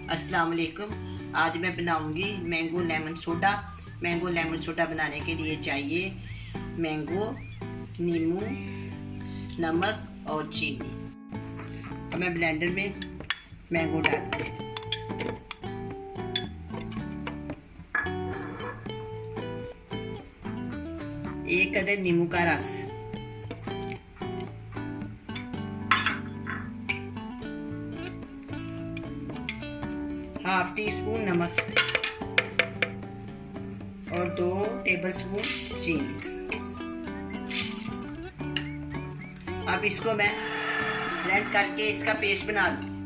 अस्सलाम वालेकुम। आज मैं बनाऊंगी mango lemon soda. Mango lemon soda बनाने के लिए चाहिए मैंगो, नींबू, नमक और चीनी। अब मैं ब्लेंडर में मैंगो डालती हूँ। एक अदद नींबू का रस, हाफ टी स्पून नमक और 2 टेबलस्पून चीनी। अब इसको मैं ब्लेंड करके इसका पेस्ट बना लूँ।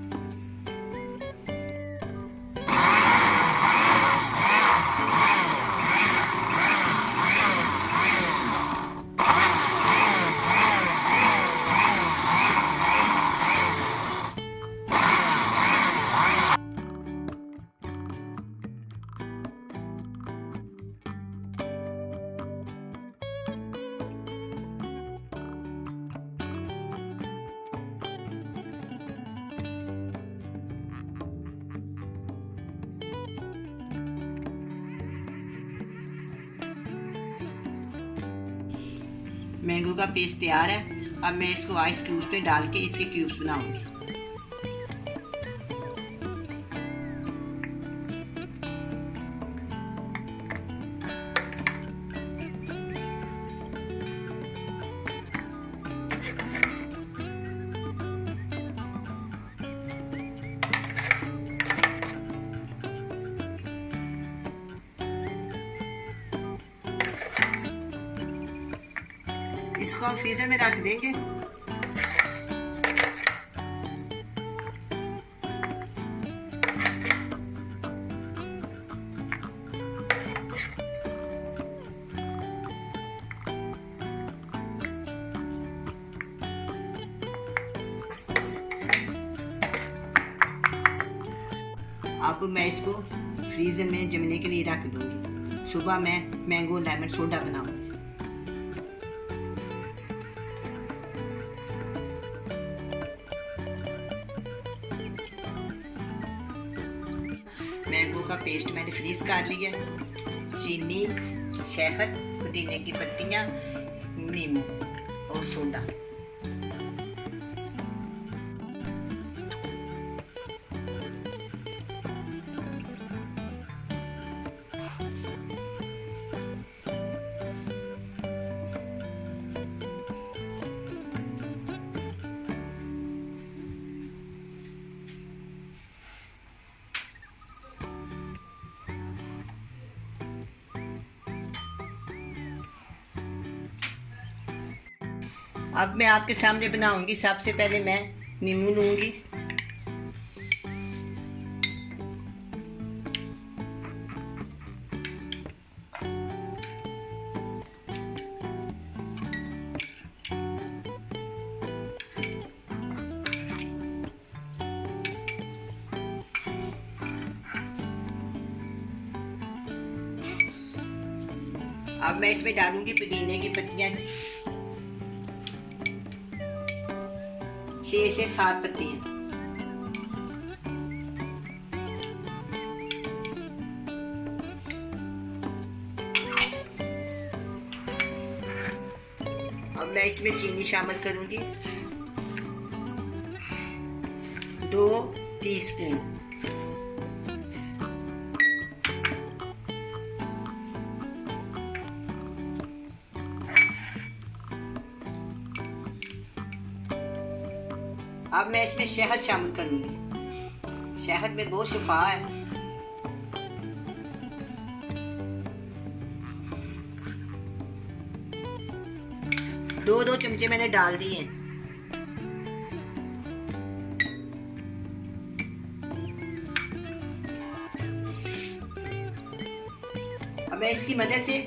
मैंगो का पेस्ट तैयार है। अब मैं इसको आइस क्यूब्स पे डाल के इसके क्यूब्स बनाऊंगी। इसको हम फ्रीजर में रख देंगे। अब मैं इसको फ्रीजर में जमने के लिए रख दूंगी। सुबह मैं मैंगो लेमन सोडा बनाऊंगी। मैंगो का पेस्ट मैंने फ्रीज कर लिया। चीनी, शहद, पुदीने की पत्तियां, नींबू और सोडा। अब मैं आपके सामने बनाऊंगी। सबसे पहले मैं नींबू लूंगी। अब मैं इसमें डालूंगी पुदीने की पत्तियां, 6 से 7 पत्तियां। अब मैं इसमें चीनी शामिल करूंगी, 2 टीस्पून। अब मैं इसमें शहद शामिल करूंगी। शहद में बहुत शिफा है। दो चमचे मैंने डाल दिए। अब मैं इसकी मदद से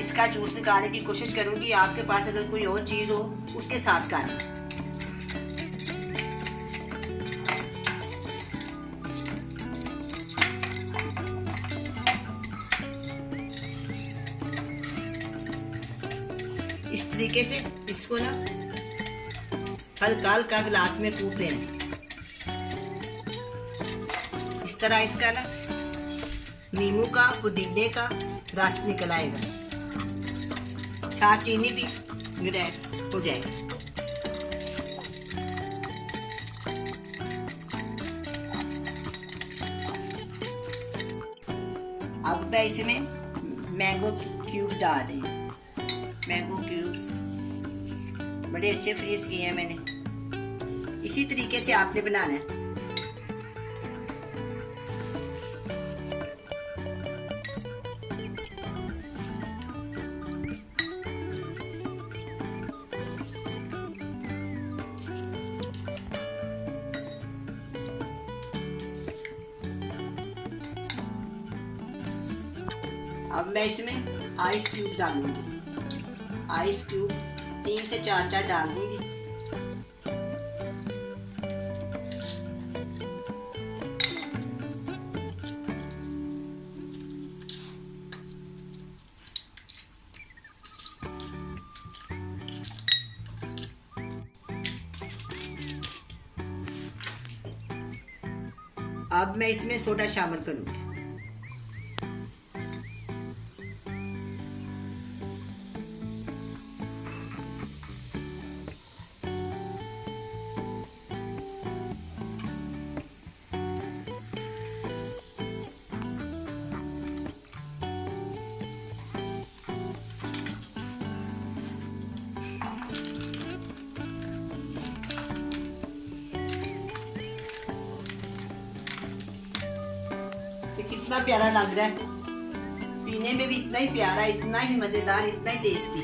इसका जूस निकालने की कोशिश करूंगी। आपके पास अगर कोई और चीज हो उसके साथ कर। इस तरीके से इसको ना हल्का हल्का गिलास में फूंक लेना। इस तरह इसका ना नींबू का, पुदीने का रस निकल आएगा, साथ चीनी भी ग्राइंड हो जाएगी। अब मैं इसमें मैंगो क्यूब्स डाल रही हूँ। मैंगो क्यूब्स बड़े अच्छे फ्रीज किए हैं मैंने। इसी तरीके से आपने बनाना है। अब मैं इसमें आइस क्यूब डालूंगी। आइस क्यूब 3 से 4 डाल दूंगी। अब मैं इसमें सोडा शामिल करूंगी। कितना प्यारा लग रहा है, पीने में भी इतना ही प्यारा, इतना ही मजेदार, इतना ही टेस्टी।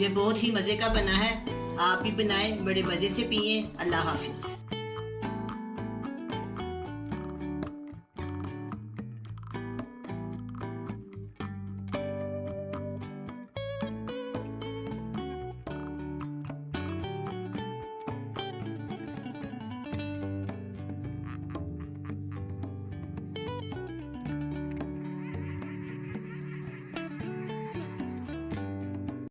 ये बहुत ही मजे का बना है। आप भी बनाएं, बड़े मजे से पिए। अल्लाह हाफिज।